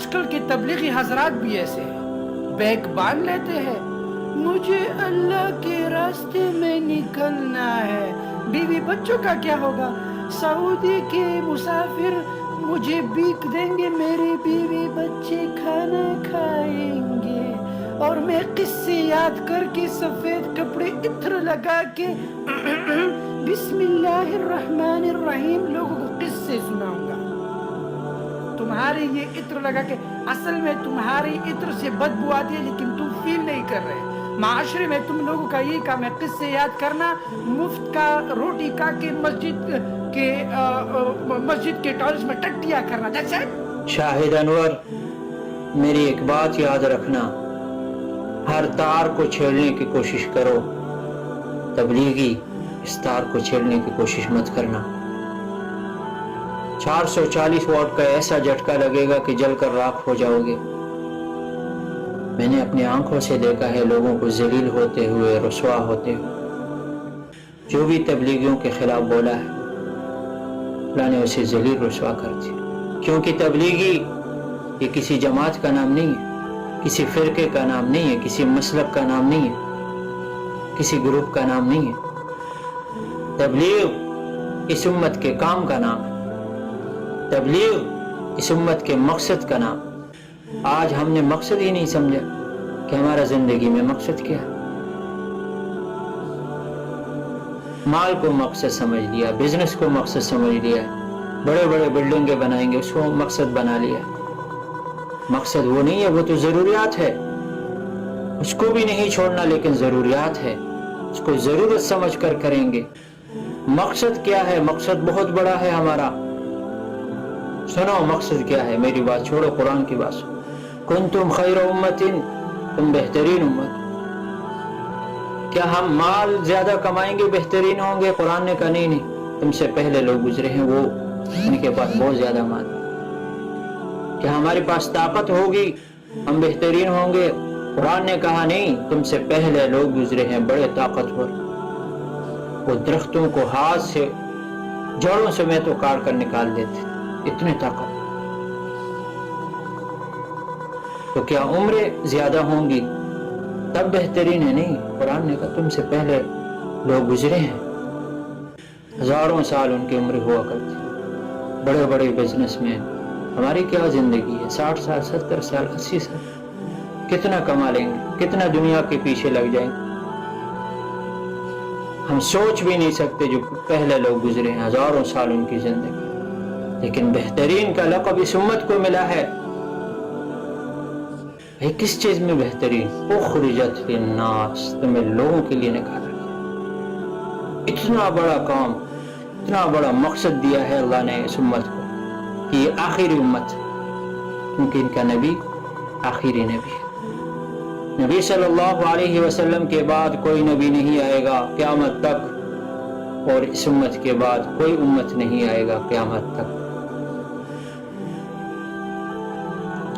آج کل کے تبلیغی حضرات بھی ایسے ہیں، بیگ باندھ لیتے ہیں، مجھے اللہ کے راستے میں نکلنا ہے، بیوی بچوں کا کیا ہوگا؟ سعودی کے مسافر مجھے بھیک دیں گے، میری بیوی بچے کھانا کھائیں گے، اور میں قصے یاد کر کے سفید کپڑے عطر لگا کے بسم اللہ الرحمن الرحیم لوگوں کو قصے سناؤں گا۔ تمہاری یہ عطر لگا کے، اصل میں تمہاری عطر سے بدبو آتی ہے لیکن تم فیل نہیں کر رہے۔ معاشرے میں تم لوگوں کا یہ کام ہے، قصے یاد کرنا، مفت کا روٹی کھا کے مسجد کے ٹوائلٹ میں ٹٹیاں کرنا۔ That's it۔ شاہد انور، میری ایک بات یاد رکھنا، ہر تار کو چھیڑنے کی کوشش کرو، تبلیغی اس تار کو چھیڑنے کی کوشش مت کرنا۔ 440 واٹ کا ایسا جھٹکا لگے گا کہ جل کر راکھ ہو جاؤ گے۔ میں نے اپنی آنکھوں سے دیکھا ہے لوگوں کو ذلیل ہوتے ہوئے، رسوا ہوتے ہوئے۔ جو بھی تبلیغیوں کے خلاف بولا ہے اللہ نے اسے ذلیل رسوا کر دیا، کیونکہ تبلیغی یہ کسی جماعت کا نام نہیں ہے، کسی فرقے کا نام نہیں ہے، کسی مسلک کا نام نہیں ہے، کسی گروپ کا نام نہیں ہے۔ تبلیغ اس امت کے کام کا نام ہے، تبلیغ اس امت کے مقصد کا نام۔ آج ہم نے مقصد ہی نہیں سمجھا کہ ہمارا زندگی میں مقصد کیا ہے۔ مال کو مقصد سمجھ لیا، بزنس کو مقصد سمجھ لیا، بڑے بڑے بلڈنگیں بنائیں گے اس کو مقصد بنا لیا۔ مقصد وہ نہیں ہے، وہ تو ضروریات ہے، اس کو بھی نہیں چھوڑنا، لیکن ضروریات ہے، اس کو ضرورت سمجھ کر کریں گے۔ مقصد کیا ہے؟ مقصد بہت بڑا ہے ہمارا۔ سنو مقصد کیا ہے، میری بات چھوڑو، قرآن کی بات سنو۔ کنتم خیر امت، تم بہترین امت۔ کیا ہم مال زیادہ کمائیں گے بہترین ہوں گے؟ قرآن نے کہا نہیں، تم سے پہلے لوگ گزرے ہیں وہ ان کے پاس بہت زیادہ مال۔ کیا ہمارے پاس طاقت ہوگی ہم بہترین ہوں گے؟ قرآن نے کہا نہیں، تم سے پہلے لوگ گزرے ہیں بڑے طاقتور، وہ درختوں کو ہاتھ سے جڑوں سمیت تو کاٹ کر نکال دیتے، اتنے طاقت۔ تو کیا عمریں زیادہ ہوں گی تب بہترین ہے؟ نہیں، قرآن نے کہا تم سے پہلے لوگ گزرے ہیں، ہزاروں سال ان کی عمر ہوا کرتی، بڑے بڑے بزنس مین۔ ہماری کیا زندگی ہے، 60 سال، 70 سال، 80 سال، کتنا کما لیں گے، کتنا دنیا کے پیچھے لگ جائیں گے؟ ہم سوچ بھی نہیں سکتے جو پہلے لوگ گزرے ہیں، ہزاروں سال ان کی زندگی۔ لیکن بہترین کا لقب اس امت کو ملا ہے۔ کس چیز میں بہترین؟ اخرجت للناس، تمہیں لوگوں کے لیے نکالا گیا۔ اتنا بڑا کام، اتنا بڑا مقصد دیا ہے اللہ نے اس امت کو کہ یہ آخری امت، کیونکہ ان کا نبی آخری نبی ہے۔ نبی صلی اللہ علیہ وسلم کے بعد کوئی نبی نہیں آئے گا قیامت تک، اور اس امت کے بعد کوئی امت نہیں آئے گا قیامت تک۔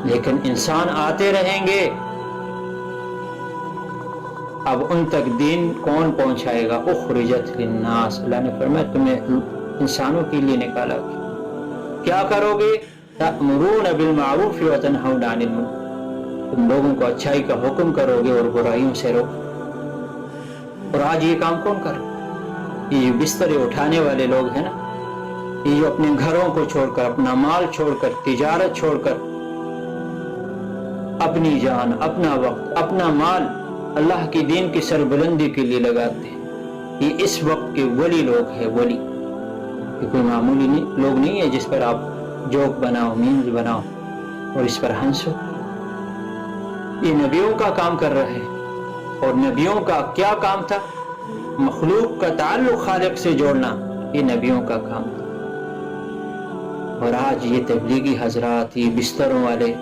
لیکن انسان آتے رہیں گے، اب ان تک دین کون پہنچائے گا؟ اخرجت للناس، اللہ نے فرمایا تمہیں انسانوں کے لیے نکالا گیا۔ کیا کرو گے؟ تأمرون بالمعروف وتنہون عن المنکر، تم لوگوں کو اچھائی کا حکم کرو گے اور برائیوں سے روکو۔ اور آج یہ کام کون کر؟ یہ جو بسترے اٹھانے والے لوگ ہیں نا، یہ جو اپنے گھروں کو چھوڑ کر، اپنا مال چھوڑ کر، تجارت چھوڑ کر، اپنی جان، اپنا وقت، اپنا مال اللہ کی دین کی سربلندی کے لیے لگاتے ہیں، یہ اس وقت کے ولی لوگ ہیں۔ ولی یہ کوئی معمولی لوگ نہیں ہے جس پر آپ جوک بناؤ، میمز بناؤ اور اس پر ہنسو۔ یہ نبیوں کا کام کر رہے ہیں، اور نبیوں کا کیا کام تھا؟ مخلوق کا تعلق خالق سے جوڑنا، یہ نبیوں کا کام تھا۔ اور آج یہ تبلیغی حضرات، یہ بستروں والے،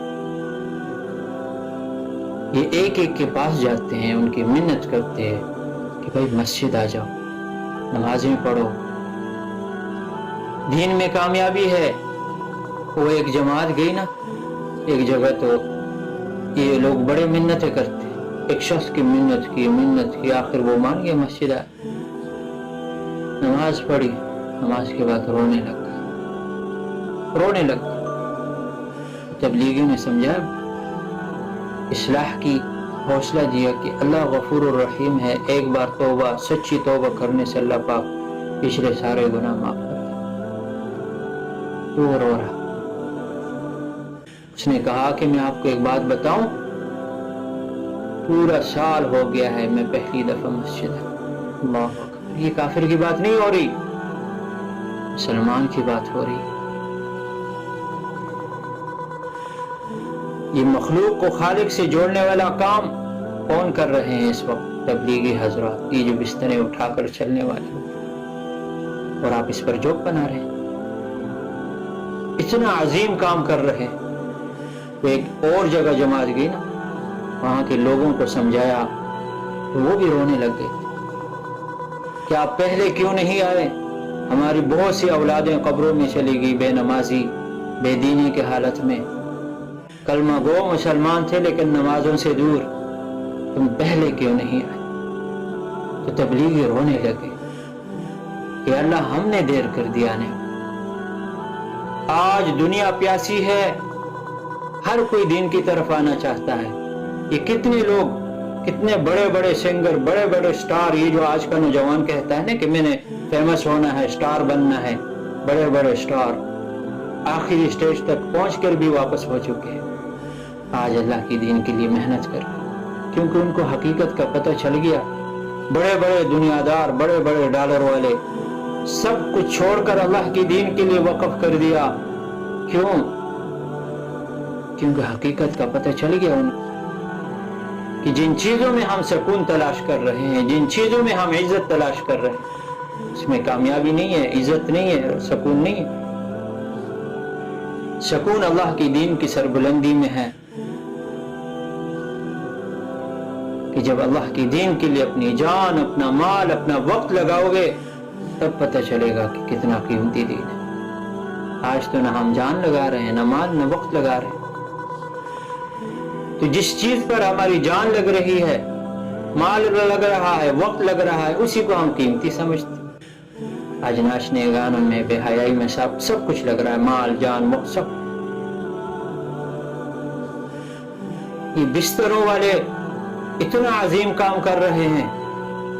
یہ ایک ایک کے پاس جاتے ہیں، ان کی منت کرتے ہیں کہ بھائی مسجد آ جاؤ، نمازیں پڑھو، دین میں کامیابی ہے۔ وہ ایک جماعت گئی نا ایک جگہ، تو یہ لوگ بڑے منتیں کرتے ہیں، ایک شخص کی منت کی، آخر وہ مان گیا، مسجد آئے، نماز پڑھی، نماز کے بعد رونے لگ گئے۔ تبلیغی نے سمجھا، اصلاح کی حوصلہ دیا کہ اللہ غفور الرحیم ہے، ایک بار توبہ، سچی توبہ کرنے سے اللہ پاک پچھلے سارے گناہ معاف کرتا ہے۔ وہ رو رہا، اس نے کہا کہ میں آپ کو ایک بات بتاؤں، پورا سال ہو گیا ہے میں پہلی دفعہ مسجد ہے۔ اللہ اکبر، یہ کافر کی بات نہیں ہو رہی، مسلمان کی بات ہو رہی۔ یہ مخلوق کو خالق سے جوڑنے والا کام کون کر رہے ہیں اس وقت؟ تبلیغی حضرات، یہ جو بستریں اٹھا کر چلنے والے، اور آپ اس پر جوک بنا رہے ہیں، اتنا عظیم کام کر رہے ہیں۔ وہ ایک اور جگہ جماعت گئی نا، وہاں کے لوگوں کو سمجھایا تو وہ بھی رونے لگ گئے کہ آپ پہلے کیوں نہیں آئے؟ ہماری بہت سی اولادیں قبروں میں چلی گئی، بے نمازی، بے دینی کے حالت میں، کلمہ گو مسلمان تھے لیکن نمازوں سے دور، تم پہلے کیوں نہیں آئے؟ تو تبلیغی رونے لگے کہ اللہ ہم نے دیر کر دیا نے، آج دنیا پیاسی ہے، ہر کوئی دین کی طرف آنا چاہتا ہے۔ یہ کتنے لوگ، کتنے بڑے بڑے سنگر، بڑے بڑے سٹار، یہ جو آج کا نوجوان کہتا ہے نا کہ میں نے فیمس ہونا ہے، سٹار بننا ہے، بڑے بڑے سٹار آخری سٹیج تک پہنچ کر بھی واپس ہو چکے ہیں۔ آج اللہ کی دین کے لیے محنت کر، کیونکہ ان کو حقیقت کا پتہ چل گیا۔ بڑے بڑے دنیا دار، بڑے بڑے ڈالر والے، سب کچھ چھوڑ کر اللہ کی دین کے لیے وقف کر دیا۔ کیوں؟ کیونکہ حقیقت کا پتہ چل گیا ان کو کہ جن چیزوں میں ہم سکون تلاش کر رہے ہیں، جن چیزوں میں ہم عزت تلاش کر رہے ہیں، اس میں کامیابی نہیں ہے، عزت نہیں ہے، سکون نہیں ہے۔ سکون اللہ کی دین کی سربلندی میں ہے کہ جب اللہ کی دین کے لیے اپنی جان، اپنا مال، اپنا وقت لگاؤ گے، تب پتہ چلے گا کہ کتنا قیمتی دین ہے۔ آج تو نہ ہم جان لگا رہے ہیں، نہ مال، نہ وقت لگا رہے ہیں۔ تو جس چیز پر ہماری جان لگ رہی ہے، مال لگ رہا ہے، وقت لگ رہا ہے، اسی کو ہم قیمتی سمجھتے ہیں۔ آج ناچنے گانوں میں، بے حیائی میں سب کچھ لگ رہا ہے، مال، جان، وقت، سب۔ یہ بستروں والے اتنا عظیم کام کر رہے ہیں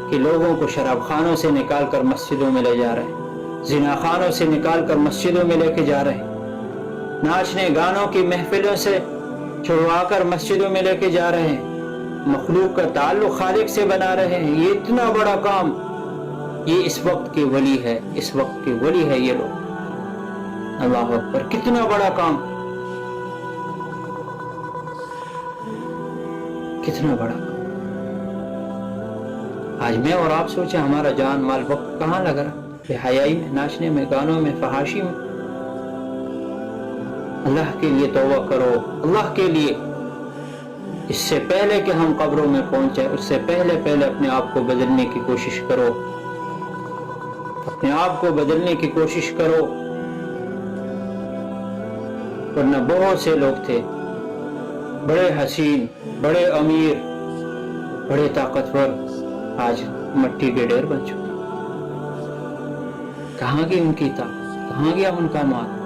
کہ لوگوں کو شراب خانوں سے نکال کر مسجدوں میں لے جا رہے ہیں، زنا خانوں سے نکال کر مسجدوں میں لے کے جا رہے ہیں، ناچنے گانوں کی محفلوں سے چھڑوا کر مسجدوں میں لے کے جا رہے ہیں، مخلوق کا تعلق خالق سے بنا رہے ہیں۔ یہ اتنا بڑا کام، یہ اس وقت کے ولی ہے، اس وقت کے ولی ہے یہ لوگ۔ اللہ اکبر، کتنا بڑا کام، کتنا بڑا کام۔ آج میں اور آپ سوچیں ہمارا جان، مال، وقت کہاں لگ رہا؟ بے حیائی میں، ناچنے میں، گانوں میں، فحاشی میں۔ اللہ کے لیے توبہ کرو، اللہ کے لیے۔ اس سے پہلے کہ ہم قبروں میں پہنچے، اس سے پہلے اپنے آپ کو بدلنے کی کوشش کرو، اپنے آپ کو بدلنے کی کوشش کرو، ورنہ بہت سے لوگ تھے، بڑے حسین، بڑے امیر، بڑے طاقتور، آج مٹی کے ڈھیر بن چکے۔ کہاں گئی ان کی طاقت؟ کہاں گیا ان کا مال؟